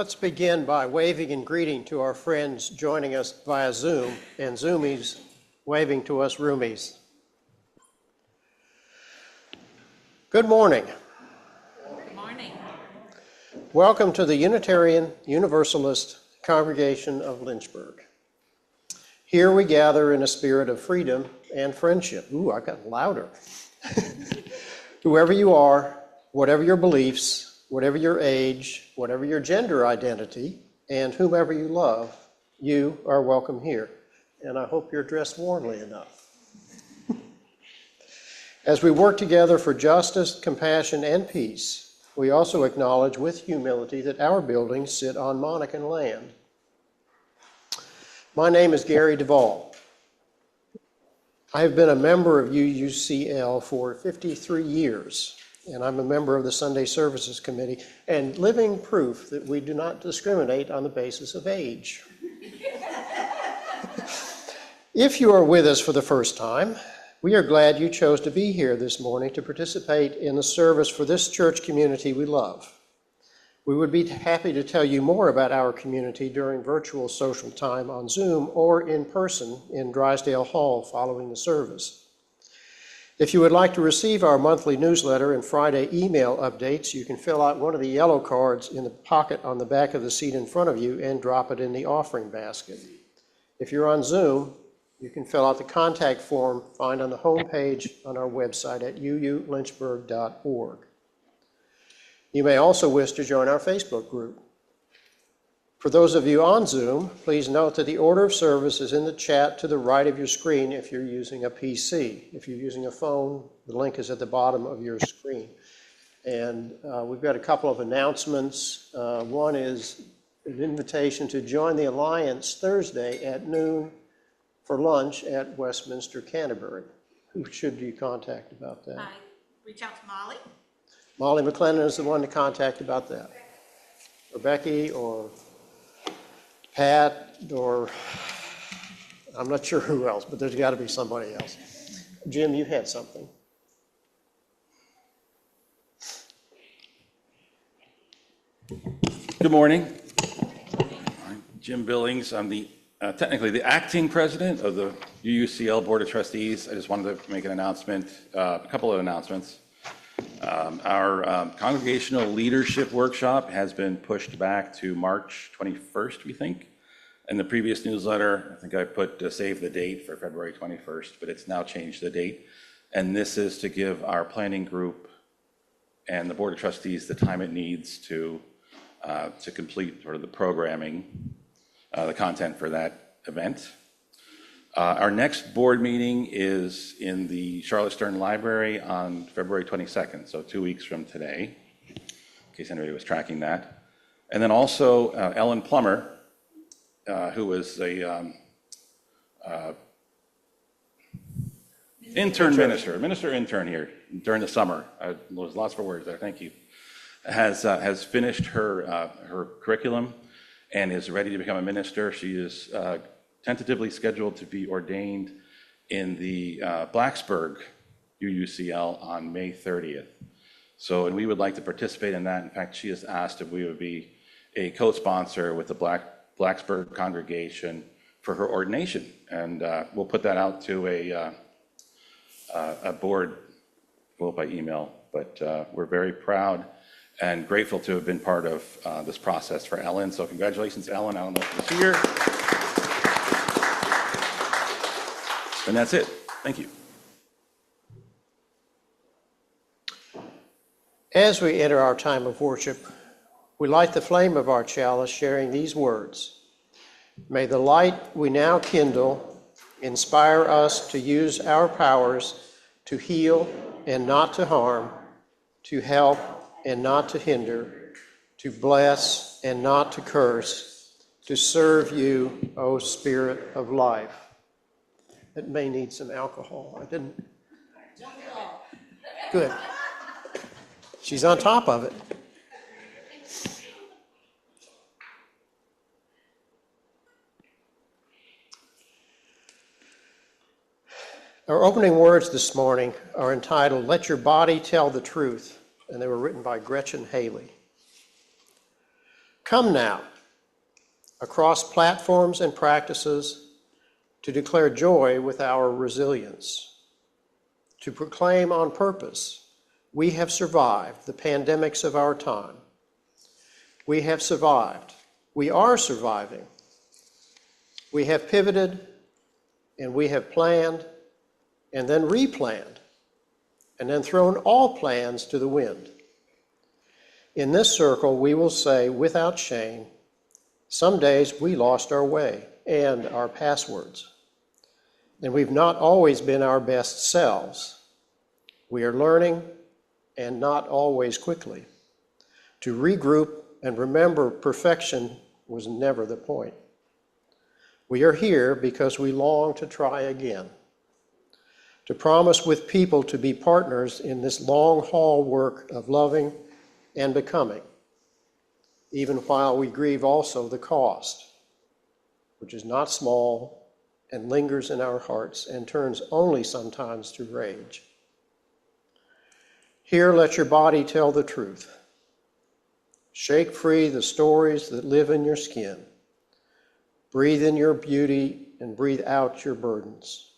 Let's begin by waving and greeting to our friends joining us via Zoom, and Zoomies waving to us Roomies. Good morning. Good morning. Welcome to the Unitarian Universalist Congregation of Lynchburg. Here we gather in a spirit of freedom and friendship. Ooh, I got louder. Whoever you are, whatever your beliefs, whatever your age, whatever your gender identity, and whomever you love, you are welcome here. And I hope you're dressed warmly enough. As we work together for justice, compassion, and peace, we also acknowledge with humility that our buildings sit on Monacan land. My name is Gary Duvall. I have been a member of UUCL for 53 years, and I'm a member of the Sunday Services Committee, and living proof that we do not discriminate on the basis of age. If you are with us for the first time, we are glad you chose to be here this morning to participate in the service for this church community we love. We would be happy to tell you more about our community during virtual social time on Zoom or in person in Drysdale Hall following the service. If you would like to receive our monthly newsletter and Friday email updates, you can fill out one of the yellow cards in the pocket on the back of the seat in front of you and drop it in the offering basket. If you're on Zoom, you can fill out the contact form found on the home page on our website at uulynchburg.org. You may also wish to join our Facebook group. For those of you on Zoom, please note that the order of service is in the chat to the right of your screen if you're using a PC. If you're using a phone, the link is at the bottom of your screen. And we've got a couple of announcements. One is an invitation to join the Alliance Thursday at noon for lunch at Westminster Canterbury. Who should you contact about that? Reach out to Molly. Molly McLennan is the one to contact about that. Or Becky, or Pat, or I'm not sure who else, but there's got to be somebody else. Jim, you had something. Good morning. I'm Jim Billings. I'm technically the acting president of the UUCL Board of Trustees. I just wanted to make an announcement, a couple of announcements. Our congregational leadership workshop has been pushed back to March 21st, we think. In the previous newsletter, I think I put save the date for February 21st, but it's now changed the date. And this is to give our planning group and the Board of Trustees the time it needs to complete sort of the programming, the content for that event. Our next board meeting is in the Charlotte Stern Library on February 22nd, so 2 weeks from today, in case anybody was tracking that. And then also Ellen Plummer, who was a minister intern here during the summer. There's lots of words there, thank you. Has finished her curriculum and is ready to become a minister. She is tentatively scheduled to be ordained in the Blacksburg UUCL on May 30th. So, and we would like to participate in that. In fact, she has asked if we would be a co-sponsor with the Blacksburg congregation for her ordination. And we'll put that out to a board vote by email. But we're very proud and grateful to have been part of this process for Ellen. So congratulations, Ellen. I don't know if you're here. And that's it. Thank you. As we enter our time of worship, we light the flame of our chalice, sharing these words. May the light we now kindle inspire us to use our powers to heal and not to harm, to help and not to hinder, to bless and not to curse, to serve you, O Spirit of life. It may need some alcohol. I didn't. Good. She's on top of it. Our opening words this morning are entitled, Let Your Body Tell the Truth, and they were written by Gretchen Haley. Come now, across platforms and practices, to declare joy with our resilience, to proclaim on purpose, we have survived the pandemics of our time. We have survived. We are surviving. We have pivoted, and we have planned, and then replanned, and then thrown all plans to the wind. In this circle, we will say without shame, some days we lost our way and our passwords. And we've not always been our best selves. We are learning, and not always quickly. To regroup and remember perfection was never the point. We are here because we long to try again. to promise with people to be partners in this long-haul work of loving and becoming, even while we grieve also the cost, which is not small and lingers in our hearts and turns only sometimes to rage. Here, let your body tell the truth. Shake free the stories that live in your skin. Breathe in your beauty and breathe out your burdens.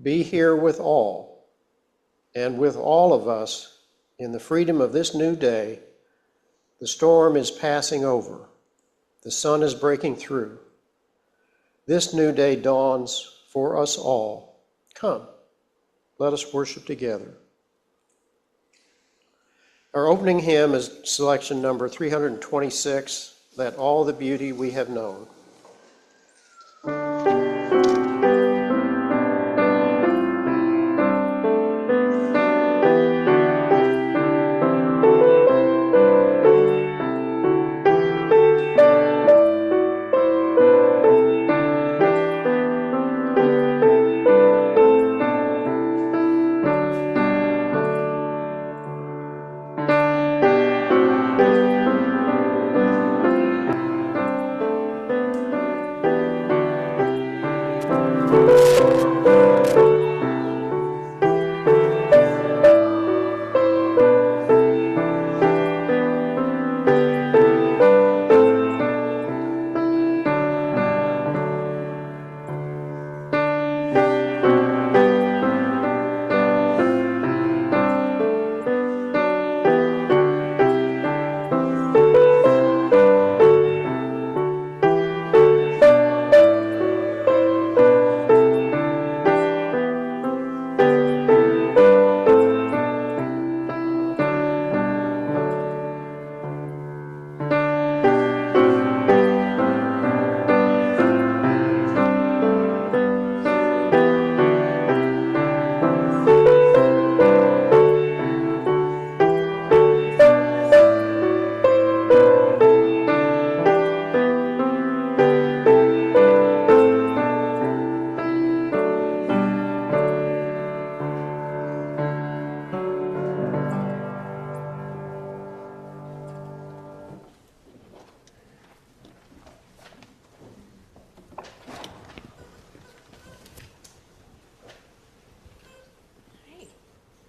Be here with all, and with all of us in the freedom of this new day. The storm is passing over. The sun is breaking through. This new day dawns for us all. Come, let us worship together. Our opening hymn is selection number 326, Let All the Beauty We Have Known.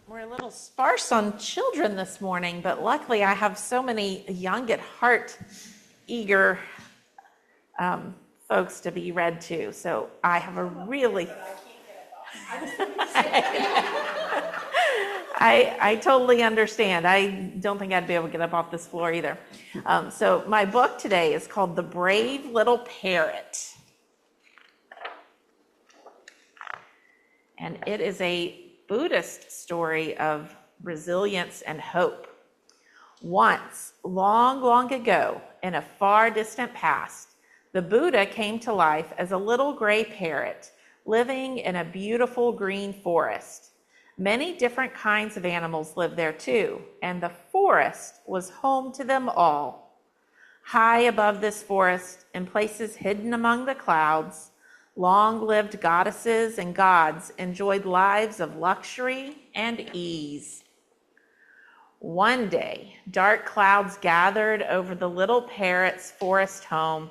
We're a little sparse on children this morning, but luckily I have so many young at heart, eager folks to be read to. So I have a really... I totally understand. I don't think I'd be able to get up off this floor either. So my book today is called The Brave Little Parrot. And it is a Buddhist story of resilience and hope. Once, long, long ago, in a far distant past, the Buddha came to life as a little gray parrot living in a beautiful green forest. Many different kinds of animals lived there too, and the forest was home to them all. High above this forest, in places hidden among the clouds, long-lived goddesses and gods enjoyed lives of luxury and ease. One day, dark clouds gathered over the little parrot's forest home.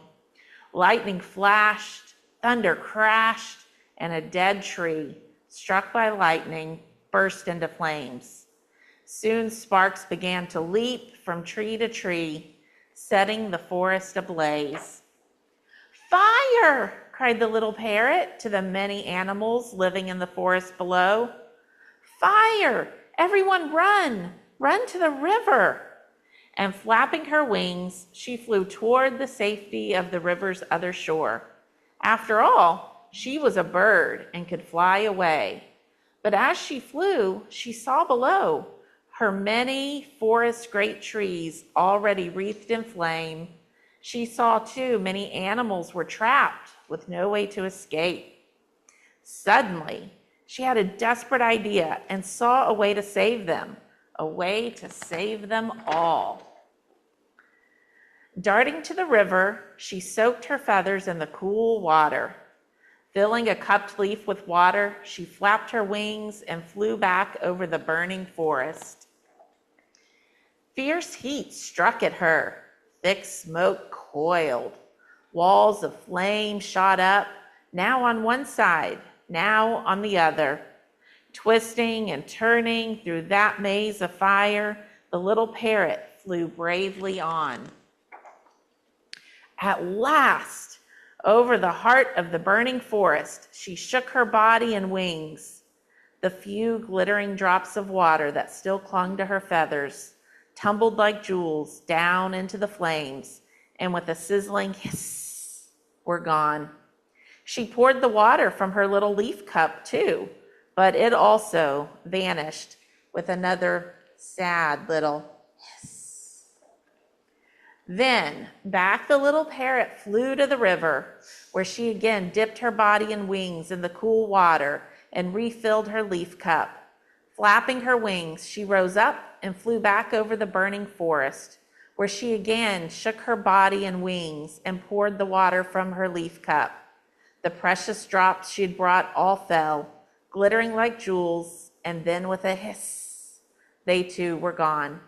Lightning flashed, thunder crashed, and a dead tree, struck by lightning, burst into flames. Soon sparks began to leap from tree to tree, setting the forest ablaze. "Fire!" cried the little parrot to the many animals living in the forest below. "Fire! Everyone run! Run to the river!" And flapping her wings, she flew toward the safety of the river's other shore. After all, she was a bird and could fly away. But as she flew, she saw below her many forest great trees already wreathed in flame. She saw too many animals were trapped with no way to escape. Suddenly, she had a desperate idea and saw a way to save them, a way to save them all. Darting to the river, she soaked her feathers in the cool water. Filling a cupped leaf with water, she flapped her wings and flew back over the burning forest. Fierce heat struck at her. Thick smoke coiled. Walls of flame shot up, now on one side, now on the other. Twisting and turning through that maze of fire, the little parrot flew bravely on. At last, over the heart of the burning forest, she shook her body and wings. The few glittering drops of water that still clung to her feathers tumbled like jewels down into the flames, and with a sizzling hiss, were gone. She poured the water from her little leaf cup too, but it also vanished with another sad little hiss. Then back the little parrot flew to the river, where she again dipped her body and wings in the cool water and refilled her leaf cup. Flapping her wings, she rose up and flew back over the burning forest, where she again shook her body and wings and poured the water from her leaf cup. The precious drops she had brought all fell, glittering like jewels, and then with a hiss, they too were gone.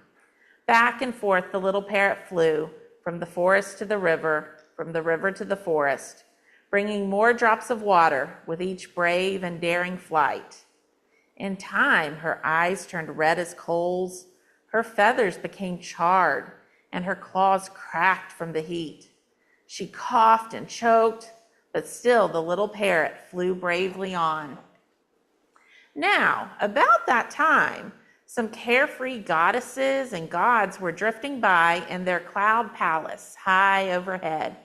Back and forth the little parrot flew, from the forest to the river, from the river to the forest, bringing more drops of water with each brave and daring flight. In time, her eyes turned red as coals, her feathers became charred, and her claws cracked from the heat. She coughed and choked, but still the little parrot flew bravely on. Now, about that time, some carefree goddesses and gods were drifting by in their cloud palace high overhead.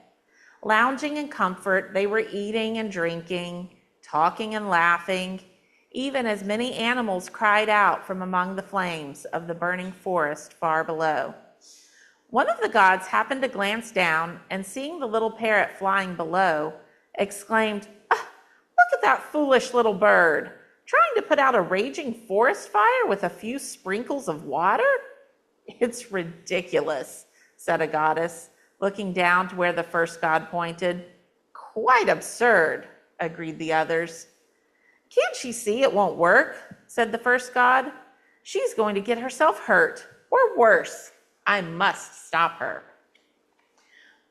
Lounging in comfort, they were eating and drinking, talking and laughing, even as many animals cried out from among the flames of the burning forest far below. One of the gods happened to glance down, and seeing the little parrot flying below, exclaimed, "Ah, look at that foolish little bird, trying to put out a raging forest fire with a few sprinkles of water? It's ridiculous," said a goddess, looking down to where the first god pointed. "Quite absurd," agreed the others. "Can't she see it won't work?" said the first god. "She's going to get herself hurt, or worse. I must stop her."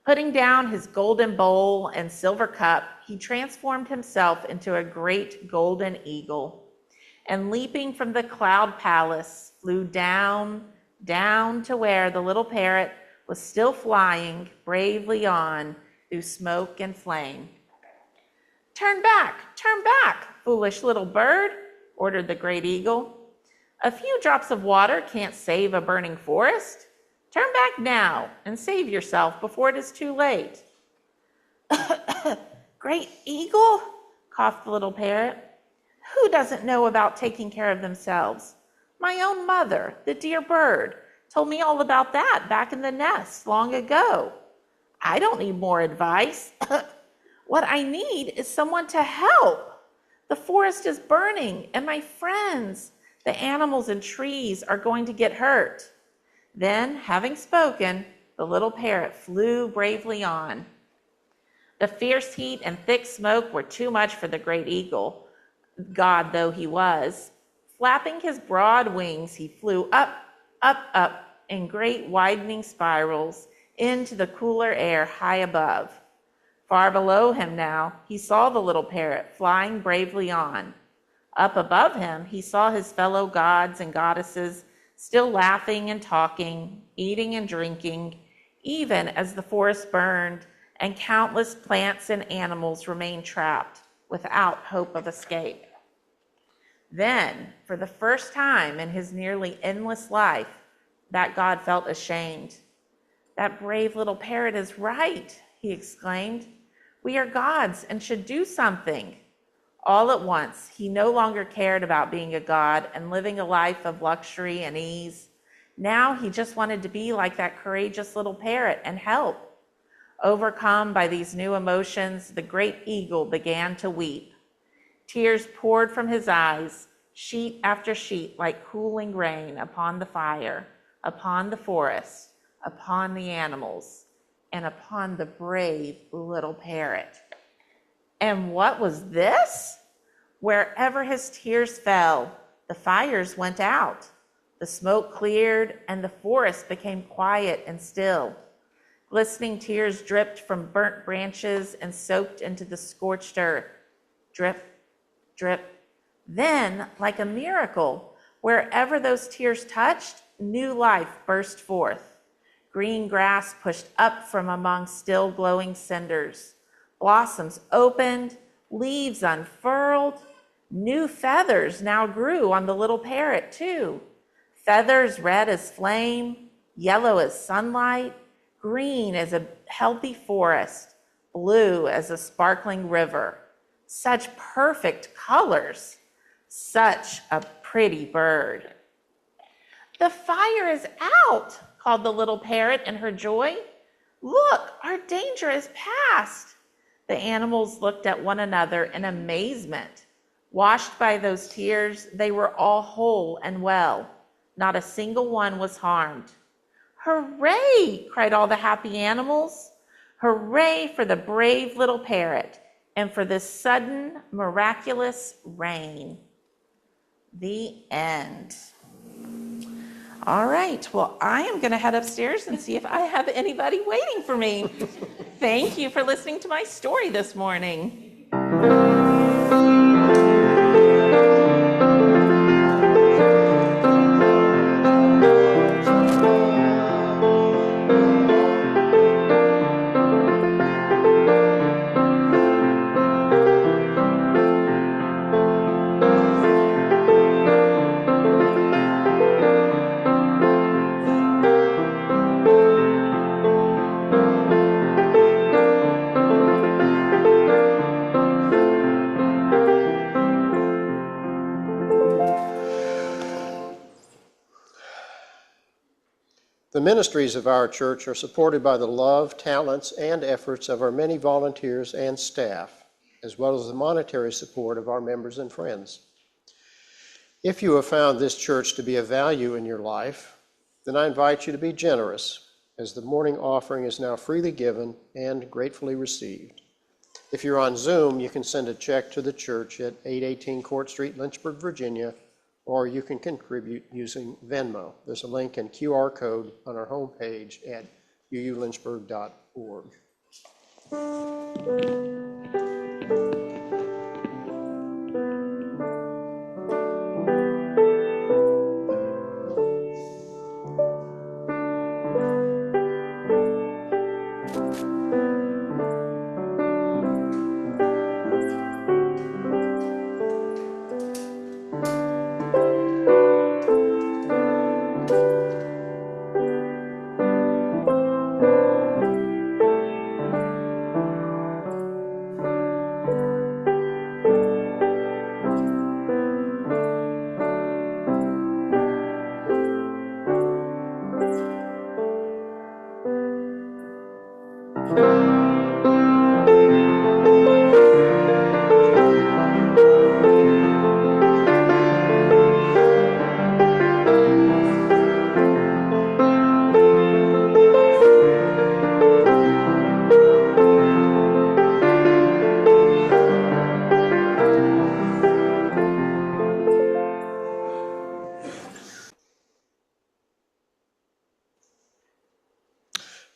Putting down his golden bowl and silver cup, he transformed himself into a great golden eagle, and leaping from the cloud palace, flew down to where the little parrot was still flying bravely on through smoke and flame. Turn back, foolish little bird," ordered the great eagle. "A few drops of water can't save a burning forest. Turn back now and save yourself before it is too late." "Great eagle," coughed the little parrot. "Who doesn't know about taking care of themselves? My own mother, the dear bird, told me all about that back in the nest long ago. I don't need more advice. What I need is someone to help. The forest is burning, and my friends, the animals and trees, are going to get hurt." Then, having spoken, the little parrot flew bravely on. The fierce heat and thick smoke were too much for the great eagle, god though he was. Flapping his broad wings, he flew up in great widening spirals into the cooler air high above. Far below him now, he saw the little parrot flying bravely on. Up above him, he saw his fellow gods and goddesses still laughing and talking, eating and drinking, even as the forest burned and countless plants and animals remained trapped without hope of escape. Then, for the first time in his nearly endless life, that god felt ashamed. "That brave little parrot is right," he exclaimed. "We are gods and should do something." All at once, he no longer cared about being a god and living a life of luxury and ease. Now he just wanted to be like that courageous little parrot and help. Overcome by these new emotions, the great eagle began to weep. Tears poured from his eyes, sheet after sheet, like cooling rain upon the fire, upon the forest, upon the animals, and upon the brave little parrot. And what was this? Wherever his tears fell, the fires went out. The smoke cleared, and the forest became quiet and still. Glistening tears dripped from burnt branches and soaked into the scorched earth. Drip, drip. Then, like a miracle, wherever those tears touched, new life burst forth. Green grass pushed up from among still glowing cinders. Blossoms opened, leaves unfurled. New feathers now grew on the little parrot, too. Feathers red as flame, yellow as sunlight, green as a healthy forest, blue as a sparkling river. Such perfect colors, such a pretty bird. "The fire is out," called the little parrot in her joy. "Look, our danger is past." The animals looked at one another in amazement. Washed by those tears, they were all whole and well. Not a single one was harmed. "Hooray!" cried all the happy animals. "Hooray for the brave little parrot and for this sudden, miraculous rain." The end. All right, well, I am going to head upstairs and see if I have anybody waiting for me. Thank you for listening to my story this morning. The ministries of our church are supported by the love, talents, and efforts of our many volunteers and staff, as well as the monetary support of our members and friends. If you have found this church to be of value in your life, then I invite you to be generous, as the morning offering is now freely given and gratefully received. If you're on Zoom, you can send a check to the church at 818 Court Street, Lynchburg, Virginia, or you can contribute using Venmo. There's a link and QR code on our homepage at uulynchburg.org.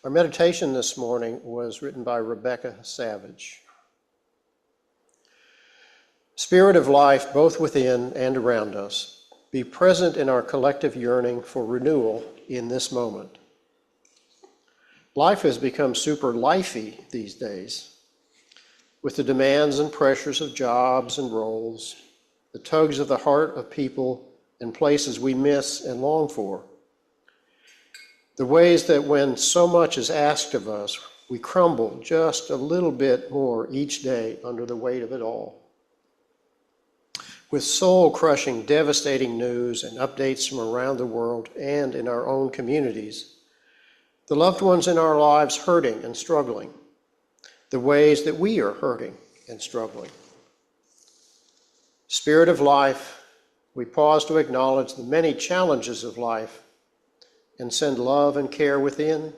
Our meditation this morning was written by Rebecca Savage. Spirit of life, both within and around us, be present in our collective yearning for renewal in this moment. Life has become super lifey these days, with the demands and pressures of jobs and roles, the tugs of the heart of people and places we miss and long for. The ways that when so much is asked of us, we crumble just a little bit more each day under the weight of it all. With soul-crushing, devastating news and updates from around the world and in our own communities, the loved ones in our lives hurting and struggling, the ways that we are hurting and struggling. Spirit of life, we pause to acknowledge the many challenges of life and send love and care within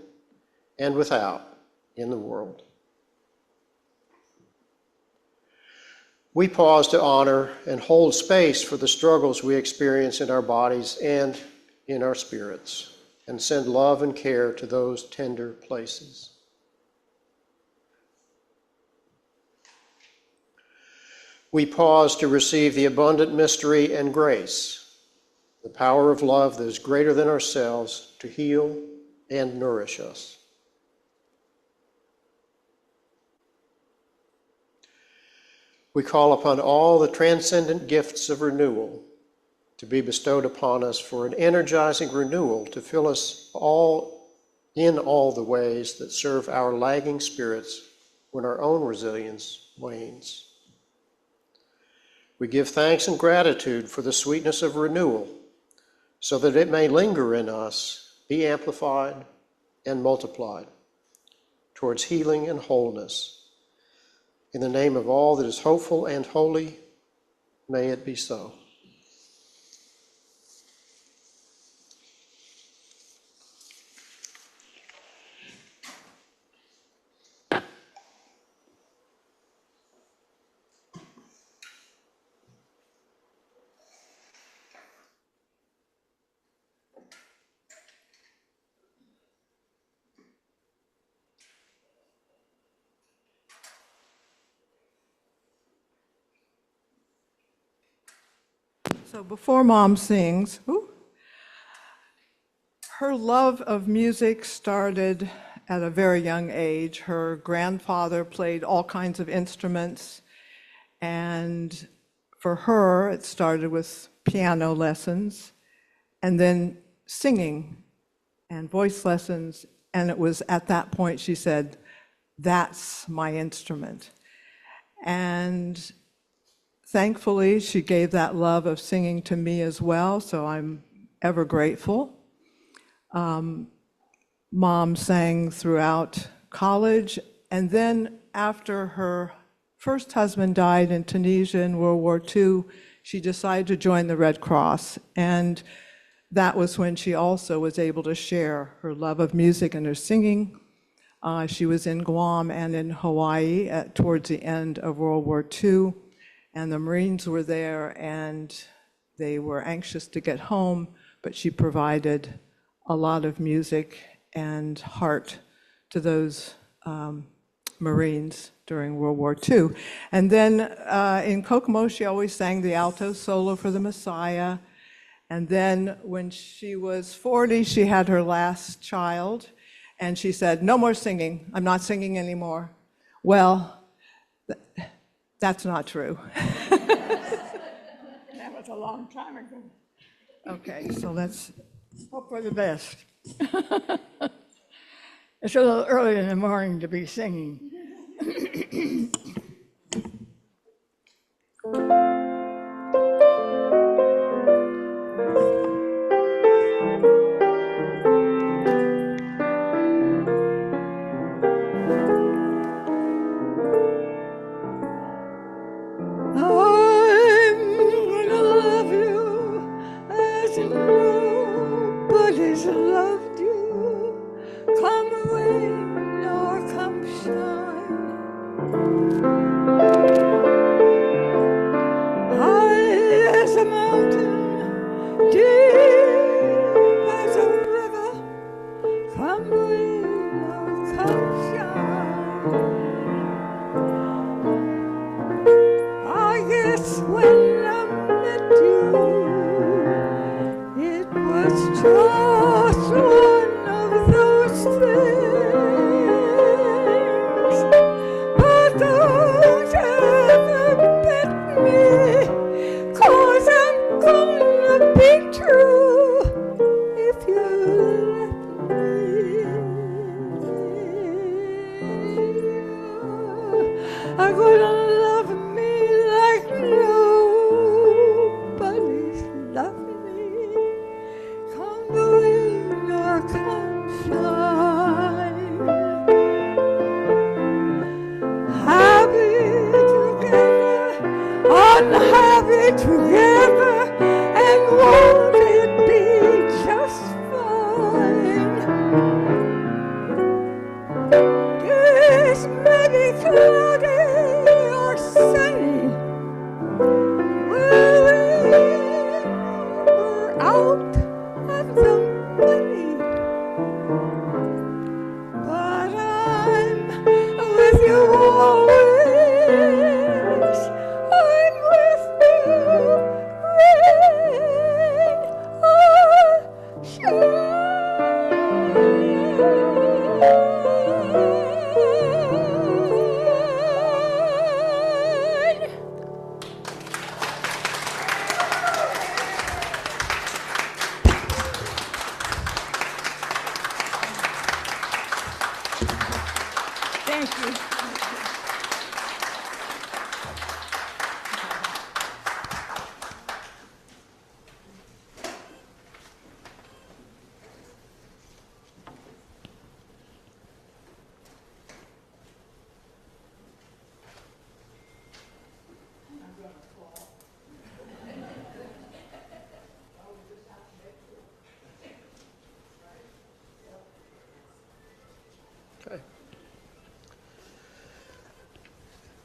and without in the world. We pause to honor and hold space for the struggles we experience in our bodies and in our spirits, and send love and care to those tender places. We pause to receive the abundant mystery and grace, the power of love that is greater than ourselves to heal and nourish us. We call upon all the transcendent gifts of renewal to be bestowed upon us for an energizing renewal to fill us all in all the ways that serve our lagging spirits when our own resilience wanes. We give thanks and gratitude for the sweetness of renewal so that it may linger in us, be amplified and multiplied towards healing and wholeness. In the name of all that is hopeful and holy, may it be so. So before Mom sings, her love of music started at a very young age. Her grandfather played all kinds of instruments, and for her, it started with piano lessons, and then singing and voice lessons, and it was at that point she said, "That's my instrument." And thankfully, she gave that love of singing to me as well, so I'm ever grateful. Mom sang throughout college, and then after her first husband died in Tunisia in World War II, she decided to join the Red Cross, and that was when she also was able to share her love of music and her singing. She was in Guam and in Hawaii towards the end of World War II, and the Marines were there, and they were anxious to get home, but she provided a lot of music and heart to those Marines during World War II. And then in Kokomo, she always sang the alto solo for the Messiah. And then when she was 40, she had her last child, and she said, "No more singing. I'm not singing anymore." Well, that's not true. That was a long time ago. Okay, so let's, Hope for the best. It's a little early in the morning to be singing. I'm gonna love you as nobody's loved you. Come rain or come shine.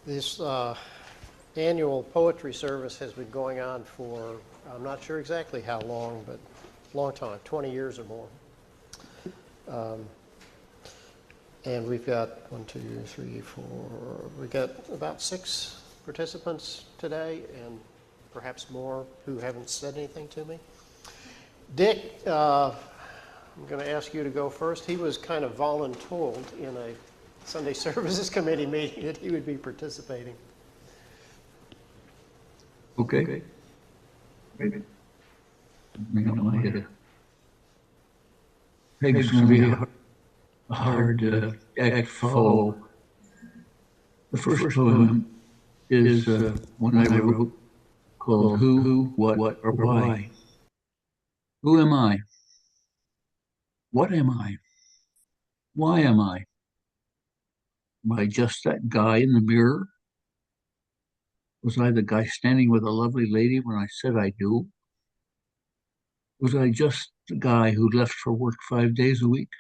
This annual poetry service has been going on for, I'm not sure exactly how long, but a long time, 20 years or more. And we've got 1, 2, 3, 4, we've got about 6 participants today, and perhaps more who haven't said anything to me. Dick, I'm going to ask you to go first. He was kind of voluntold in a Sunday Services Committee meeting that he would be participating. Okay. Maybe. Bring up my Peg's going to be a hard act to follow. The first poem is one I wrote called Who, What, or Why. Who am I? What am I? Why am I? Am I just that guy in the mirror? Was I the guy standing with a lovely lady when I said I do? Was I just the guy who left for work 5 days a week?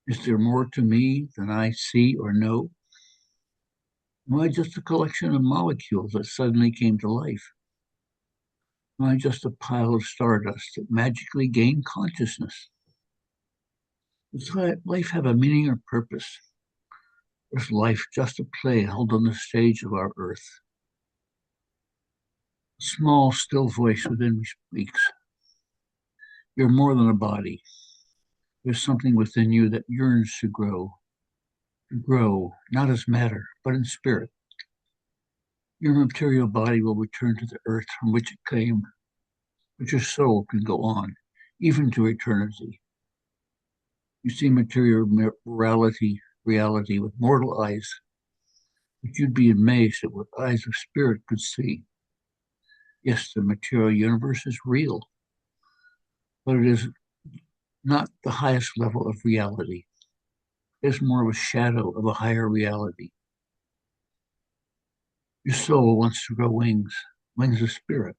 Is there more to me than I see or know? Am I just a collection of molecules that suddenly came to life? Am I just a pile of stardust that magically gained consciousness? Does life have a meaning or purpose? Or is life just a play held on the stage of our earth? A small, still voice within me speaks. You're more than a body. There's something within you that yearns to grow, not as matter, but in spirit. Your material body will return to the earth from which it came, but your soul can go on, even to eternity. You see material reality with mortal eyes, but you'd be amazed at what eyes of spirit could see. Yes, the material universe is real, but it is not the highest level of reality. It's more of a shadow of a higher reality. Your soul wants to grow wings, wings of spirit,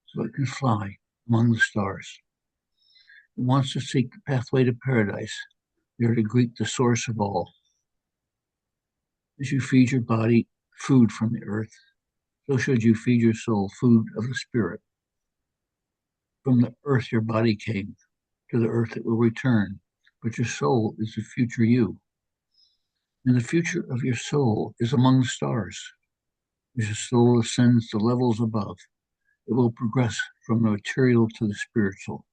so it can fly among the stars. It wants to seek the pathway to paradise, there to greet the source of all. As you feed your body food from the earth, so should you feed your soul food of the spirit. From the earth your body came, to the earth it will return, but your soul is the future you. And the future of your soul is among the stars. As your soul ascends to levels above, it will progress from the material to the spiritual.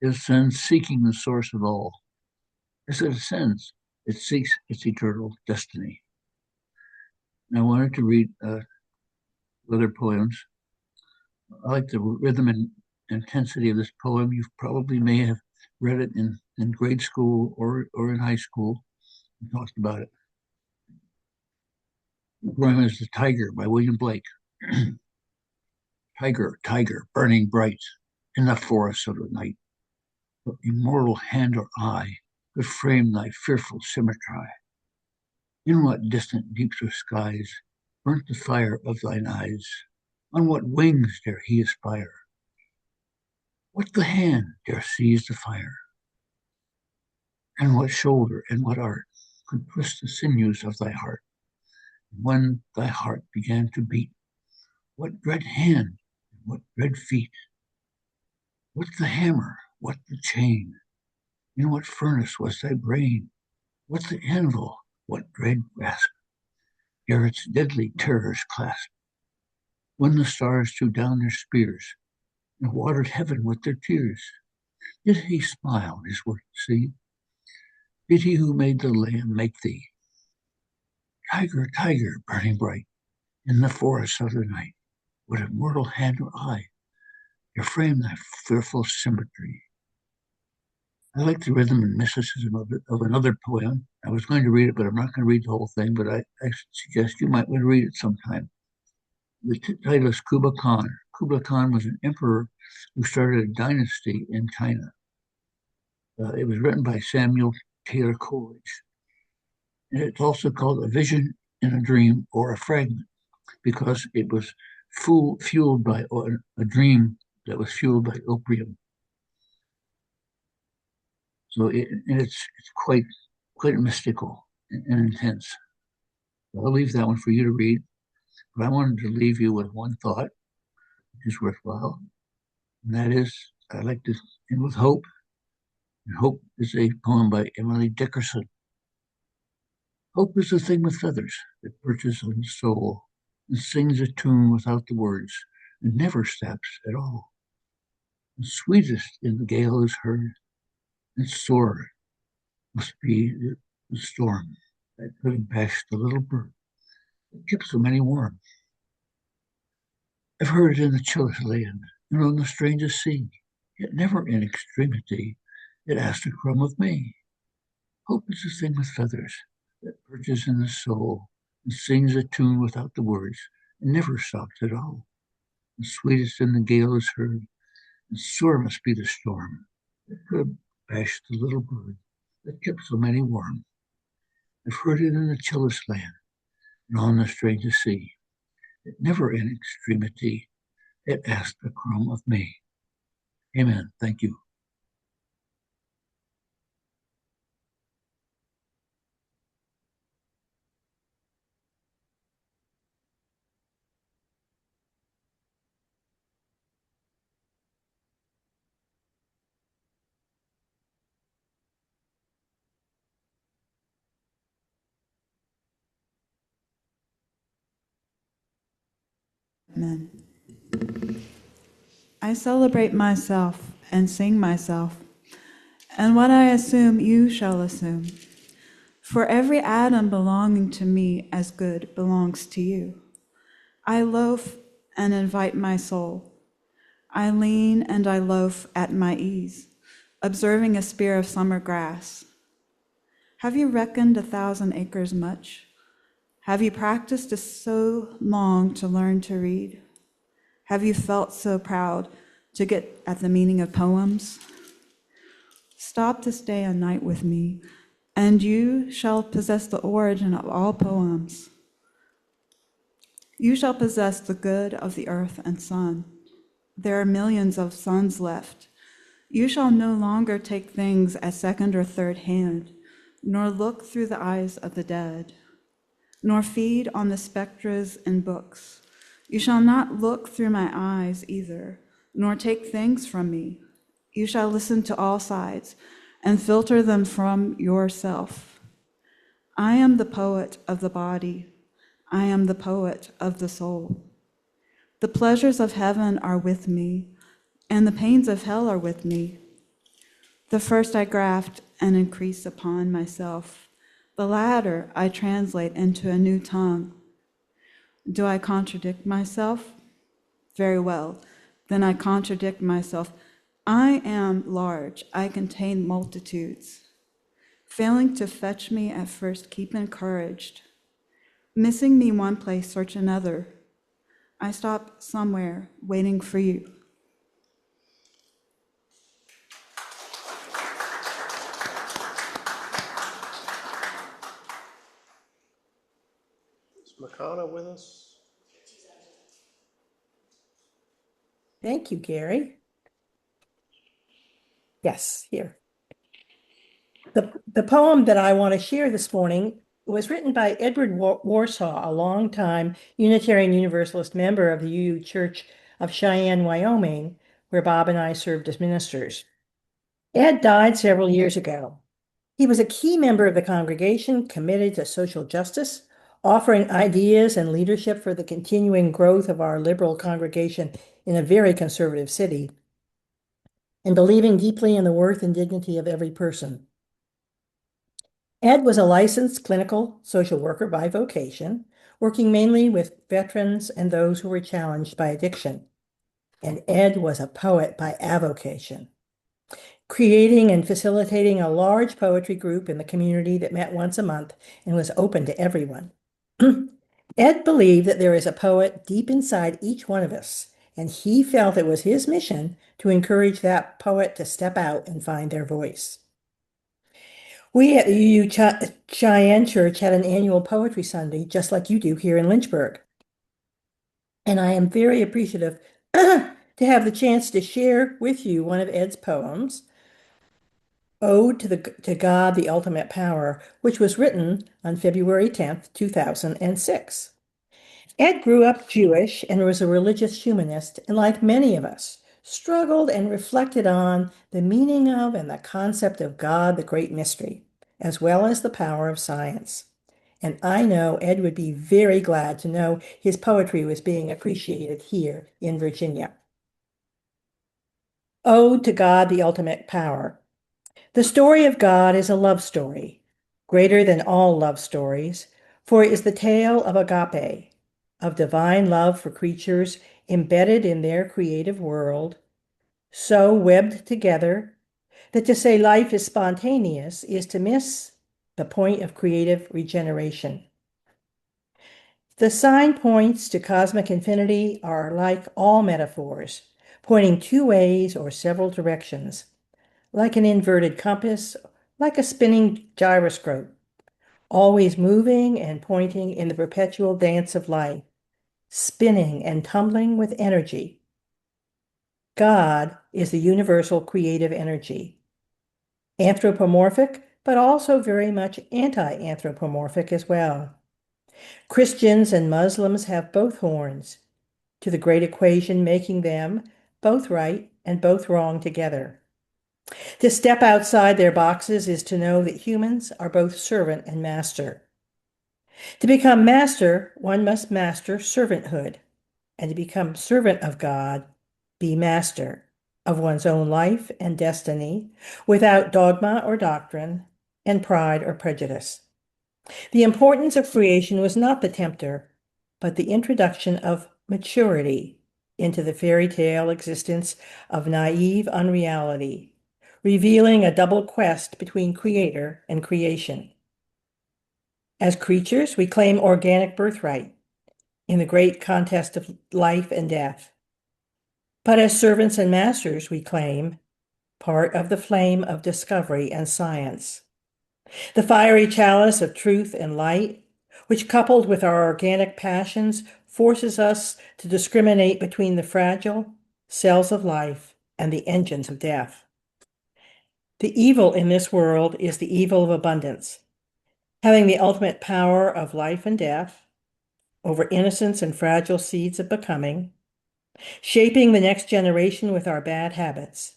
It ascends seeking the source of all. As it ascends, it seeks its eternal destiny. And I wanted to read other poems. I like the rhythm and intensity of this poem. You probably may have read it in grade school or in high school. We talked about it. The poem is The Tiger by William Blake. Tiger, tiger, burning bright in the forest of the night. What immortal hand or eye could frame thy fearful symmetry? In what distant deeps of skies burnt the fire of thine eyes? On what wings dare he aspire? What the hand dare seize the fire? And what shoulder and what art could twist the sinews of thy heart? When thy heart began to beat, what dread hand and what dread feet? What the hammer? What the chain? In what furnace was thy brain? What the anvil? What dread grasp? Ere its deadly terrors clasp? When the stars threw down their spears and watered heaven with their tears, did he smile his work to see? Did he who made the lamb make thee? Tiger, tiger, burning bright in the forest of the night, what immortal hand or eye to frame thy fearful symmetry? I like the rhythm and mysticism of another poem. I was going to read it, but I'm not going to read the whole thing, but I suggest you might want to read it sometime. The title is Kublai Khan. Kublai Khan was an emperor who started a dynasty in China. It was written by Samuel Taylor Coleridge. And it's also called A Vision in a Dream or a Fragment because it was fueled by a dream that was fueled by opium. So it's quite mystical and intense. I'll leave that one for you to read, but I wanted to leave you with one thought, which is worthwhile, and that is I'd like to end with hope. And hope is a poem by Emily Dickerson. Hope is the thing with feathers that perches on the soul and sings a tune without the words and never stops at all. The sweetest in the gale is heard, and sore must be the storm that could have bashed the little bird that kept so many warm. I've heard it in the chillest land and on the strangest sea, yet never in extremity it asked a crumb of me. Hope is a thing with feathers that perches in the soul and sings a tune without the words and never stops at all. The sweetest in the gale is heard, and sore must be the storm that could have bashed the little bird that kept so many warm. I've heard it in the chillest land and on the strangest sea, yet never in extremity it asked a crumb of me. Amen. Thank you. Amen. I celebrate myself and sing myself, and what I assume you shall assume. For every atom belonging to me as good belongs to you. I loaf and invite my soul. I lean and I loaf at my ease, observing a spear of summer grass. Have you reckoned 1,000 acres much? Have you practiced so long to learn to read? Have you felt so proud to get at the meaning of poems? Stop to stay a night with me, and you shall possess the origin of all poems. You shall possess the good of the earth and sun. There are millions of suns left. You shall no longer take things at second or third hand, nor look through the eyes of the dead, nor feed on the spectres in books. You shall not look through my eyes either, nor take things from me. You shall listen to all sides and filter them from yourself. I am the poet of the body. I am the poet of the soul. The pleasures of heaven are with me, and the pains of hell are with me. The first I graft and increase upon myself. The latter I translate into a new tongue. Do I contradict myself? Very well, then I contradict myself. I am large, I contain multitudes. Failing to fetch me at first, keep encouraged. Missing me one place, search another. I stop somewhere, waiting for you. Is Makana with us? Thank you, Gary. Yes, here. The poem that I want to share this morning was written by Edward Warsaw, a longtime Unitarian Universalist member of the UU Church of Cheyenne, Wyoming, where Bob and I served as ministers. Ed died several years ago. He was a key member of the congregation committed to social justice, offering ideas and leadership for the continuing growth of our liberal congregation in a very conservative city, and believing deeply in the worth and dignity of every person. Ed was a licensed clinical social worker by vocation, working mainly with veterans and those who were challenged by addiction. And Ed was a poet by avocation, creating and facilitating a large poetry group in the community that met once a month and was open to everyone. Ed believed that there is a poet deep inside each one of us, and he felt it was his mission to encourage that poet to step out and find their voice. We at the UU Cheyenne Church had an annual poetry Sunday, just like you do here in Lynchburg. And I am very appreciative to have the chance to share with you one of Ed's poems. Ode to God, the Ultimate Power, which was written on February 10th, 2006. Ed grew up Jewish and was a religious humanist, and like many of us, struggled and reflected on the meaning of and the concept of God, the great mystery, as well as the power of science. And I know Ed would be very glad to know his poetry was being appreciated here in Virginia. Ode to God, the Ultimate Power. The story of God is a love story, greater than all love stories, for it is the tale of agape, of divine love for creatures embedded in their creative world, so webbed together that to say life is spontaneous is to miss the point of creative regeneration. The sign points to cosmic infinity are like all metaphors, pointing two ways or several directions, like an inverted compass, like a spinning gyroscope, always moving and pointing in the perpetual dance of life, spinning and tumbling with energy. God is the universal creative energy, anthropomorphic, but also very much anti-anthropomorphic as well. Christians and Muslims have both horns, to the great equation making them both right and both wrong together. To step outside their boxes is to know that humans are both servant and master. To become master, one must master servanthood, and to become servant of God, be master of one's own life and destiny without dogma or doctrine and pride or prejudice. The importance of creation was not the tempter, but the introduction of maturity into the fairy tale existence of naive unreality, revealing a double quest between creator and creation. As creatures, we claim organic birthright in the great contest of life and death. But as servants and masters, we claim part of the flame of discovery and science. The fiery chalice of truth and light, which coupled with our organic passions, forces us to discriminate between the fragile cells of life and the engines of death. The evil in this world is the evil of abundance, having the ultimate power of life and death over innocence and fragile seeds of becoming, shaping the next generation with our bad habits.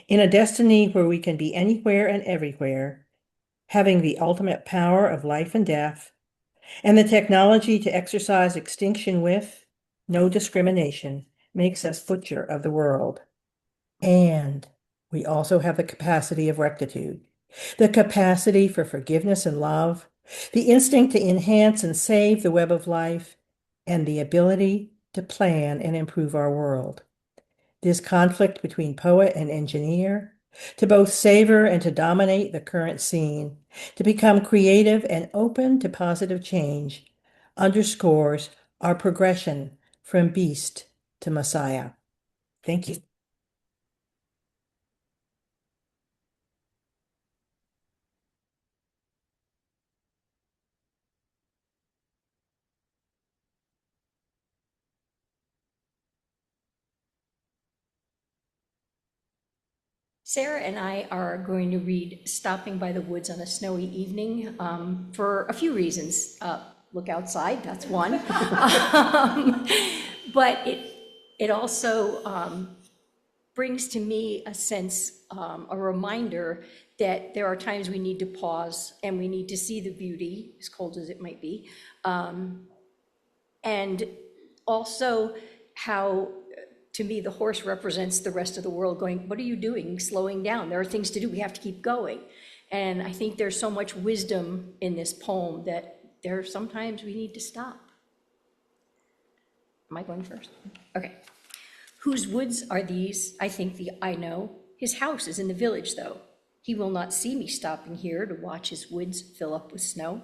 In a destiny where we can be anywhere and everywhere, having the ultimate power of life and death, and the technology to exercise extinction with no discrimination, makes us butcher of the world. And we also have the capacity of rectitude, the capacity for forgiveness and love, the instinct to enhance and save the web of life, and the ability to plan and improve our world. This conflict between poet and engineer, to both savor and to dominate the current scene, to become creative and open to positive change, underscores our progression from beast to Messiah. Thank you. Sarah and I are going to read Stopping by the Woods on a Snowy Evening for a few reasons. Look outside, that's one. But it also brings to me a sense, a reminder that there are times we need to pause and we need to see the beauty, as cold as it might be, and also how, to me, the horse represents the rest of the world going, what are you doing? Slowing down. There are things to do. We have to keep going. And I think there's so much wisdom in this poem that there are sometimes we need to stop. Am I going first? Okay. Whose woods are these? I think I know. His house is in the village, though. He will not see me stopping here to watch his woods fill up with snow.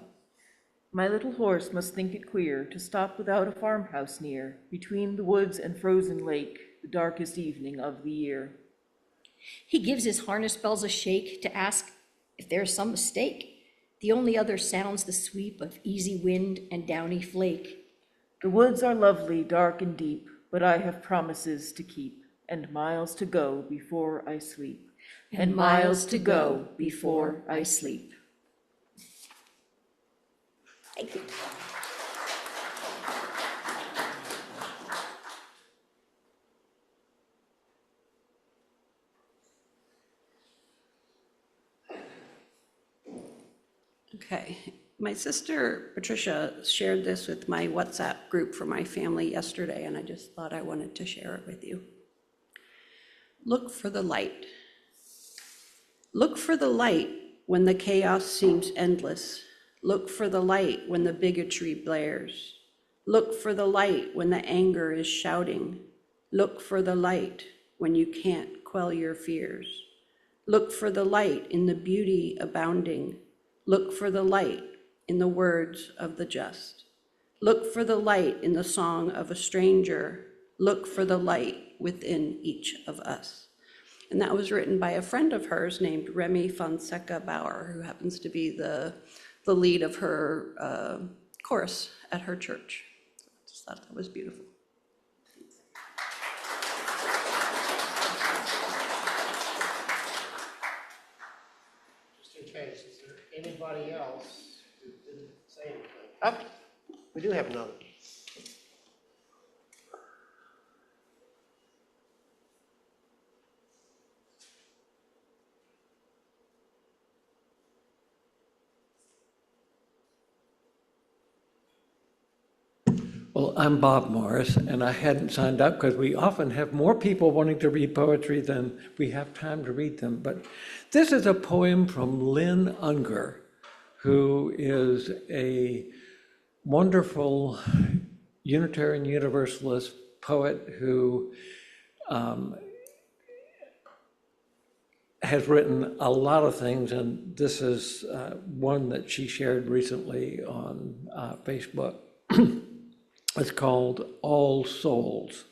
My little horse must think it queer to stop without a farmhouse near, between the woods and frozen lake, the darkest evening of the year. He gives his harness bells a shake to ask if there's some mistake. The only other sound's the sweep of easy wind and downy flake. The woods are lovely, dark and deep, but I have promises to keep, and miles to go before I sleep. and miles to go before I sleep. Thank you. Okay, my sister Patricia shared this with my WhatsApp group for my family yesterday, and I just thought I wanted to share it with you. Look for the light. Look for the light when the chaos seems endless. Look for the light when the bigotry blares. Look for the light when the anger is shouting. Look for the light when you can't quell your fears. Look for the light in the beauty abounding. Look for the light in the words of the just. Look for the light in the song of a stranger. Look for the light within each of us. And that was written by a friend of hers named Remy Fonseca Bauer, who happens to be the lead of her chorus at her church. So I just thought that was beautiful. Just in case, is there anybody else who didn't say anything? Oh, we do have another. Well, I'm Bob Morris, and I hadn't signed up because we often have more people wanting to read poetry than we have time to read them. But this is a poem from Lynn Unger, who is a wonderful Unitarian Universalist poet who has written a lot of things, and this is one that she shared recently on Facebook. It's called All Souls.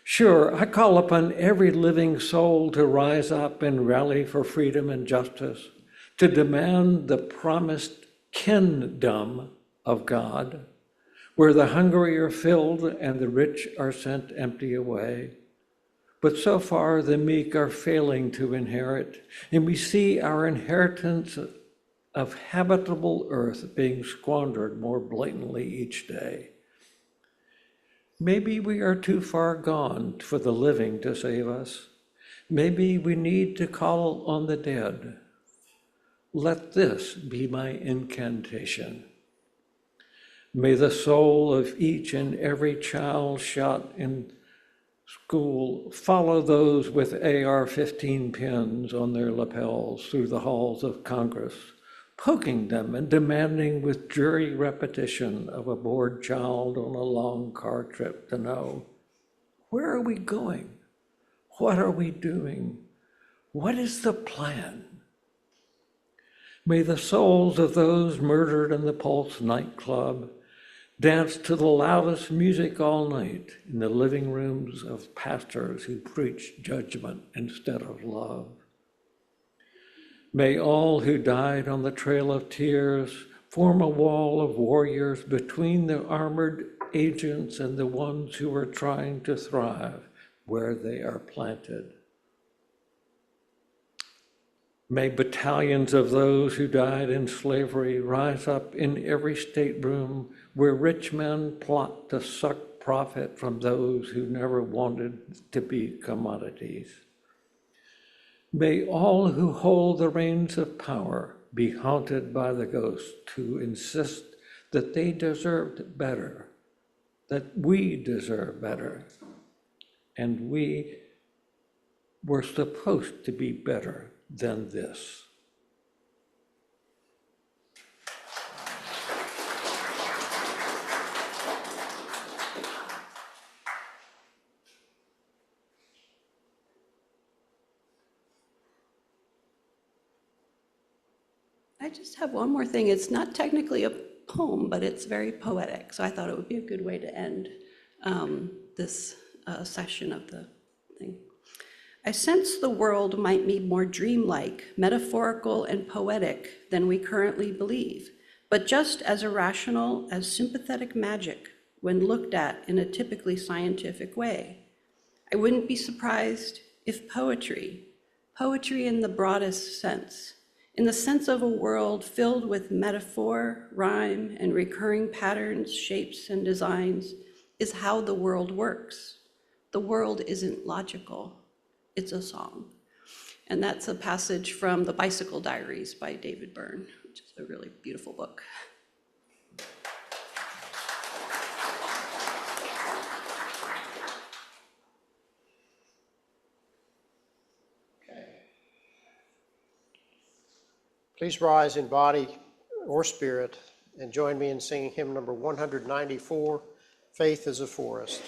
Sure, I call upon every living soul to rise up and rally for freedom and justice, to demand the promised kingdom of God, where the hungry are filled and the rich are sent empty away. But so far the meek are failing to inherit, and we see our inheritance of habitable earth being squandered more blatantly each day. Maybe we are too far gone for the living to save us. Maybe we need to call on the dead. Let this be my incantation. May the soul of each and every child shot in school follow those with AR-15 pins on their lapels through the halls of Congress, poking them and demanding with jury repetition of a bored child on a long car trip to know, where are we going? What are we doing? What is the plan? May the souls of those murdered in the Pulse nightclub dance to the loudest music all night in the living rooms of pastors who preach judgment instead of love. May all who died on the Trail of Tears form a wall of warriors between the armored agents and the ones who are trying to thrive where they are planted. May battalions of those who died in slavery rise up in every stateroom where rich men plot to suck profit from those who never wanted to be commodities. May all who hold the reins of power be haunted by the ghosts who insist that they deserved better, that we deserve better, and we were supposed to be better than this. I just have one more thing. It's not technically a poem, but it's very poetic. So I thought it would be a good way to end this session of the thing. I sense the world might be more dreamlike, metaphorical, and poetic than we currently believe, but just as irrational as sympathetic magic when looked at in a typically scientific way. I wouldn't be surprised if poetry, poetry in the broadest sense, in the sense of a world filled with metaphor, rhyme, and recurring patterns, shapes, and designs, is how the world works. The world isn't logical, it's a song. And that's a passage from The Bicycle Diaries by David Byrne, which is a really beautiful book. Please rise in body or spirit and join me in singing hymn number 194, Faith is a Forest.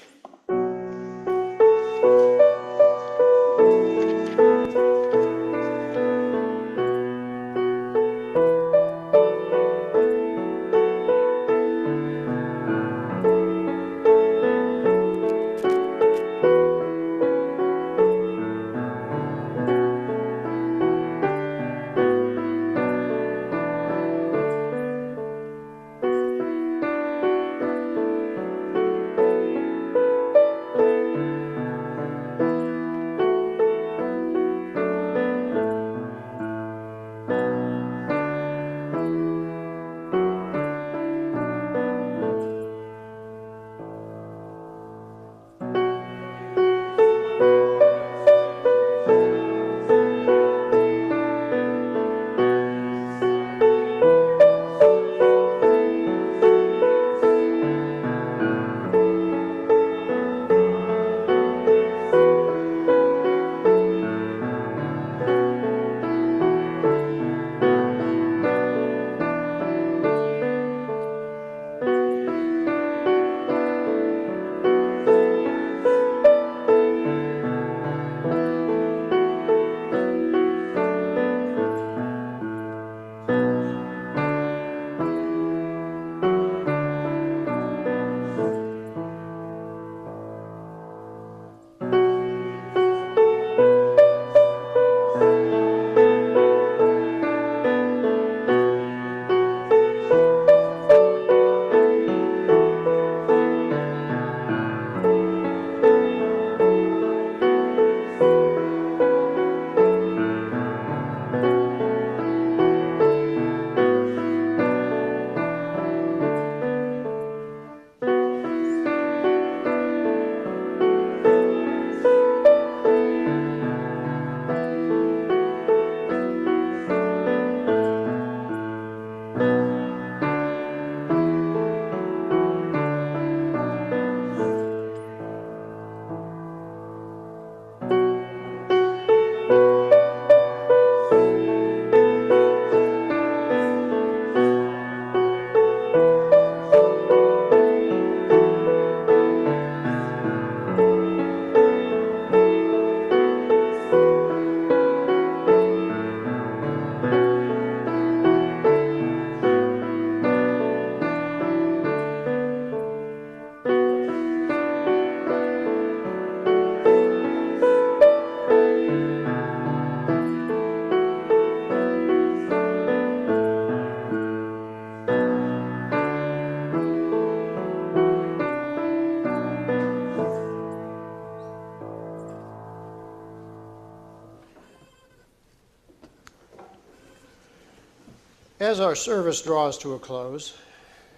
As our service draws to a close,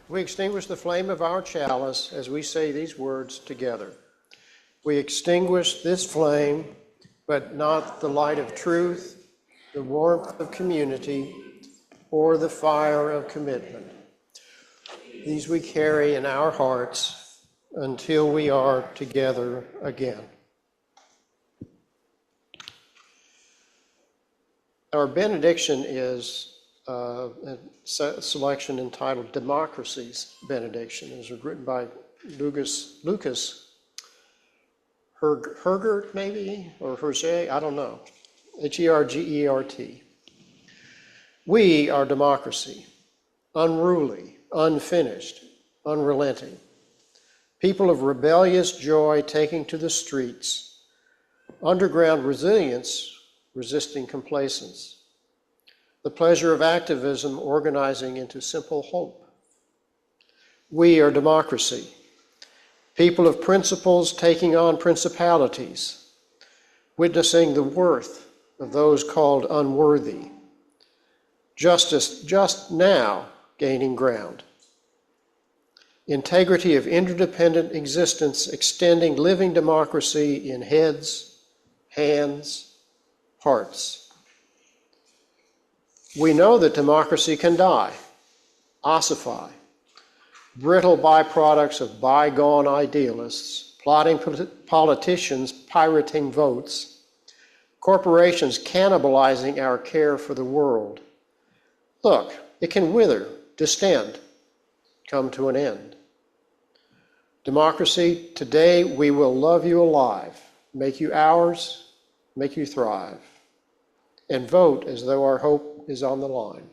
we extinguish the flame of our chalice as we say these words together. We extinguish this flame, but not the light of truth, the warmth of community, or the fire of commitment. These we carry in our hearts until we are together again. Our benediction is a selection entitled Democracy's Benediction. It was written by Lucas Hergert, maybe, or Hergé, I don't know. Hergert. We are democracy, unruly, unfinished, unrelenting. People of rebellious joy taking to the streets, underground resilience resisting complacence, the pleasure of activism organizing into simple hope. We are democracy, people of principles taking on principalities, witnessing the worth of those called unworthy, justice just now gaining ground, integrity of interdependent existence extending living democracy in heads, hands, hearts. We know that democracy can die, ossify, brittle byproducts of bygone idealists, plotting politicians pirating votes, corporations cannibalizing our care for the world. Look, it can wither, distend, come to an end. Democracy, today we will love you alive, make you ours, make you thrive, and vote as though our hope is on the line.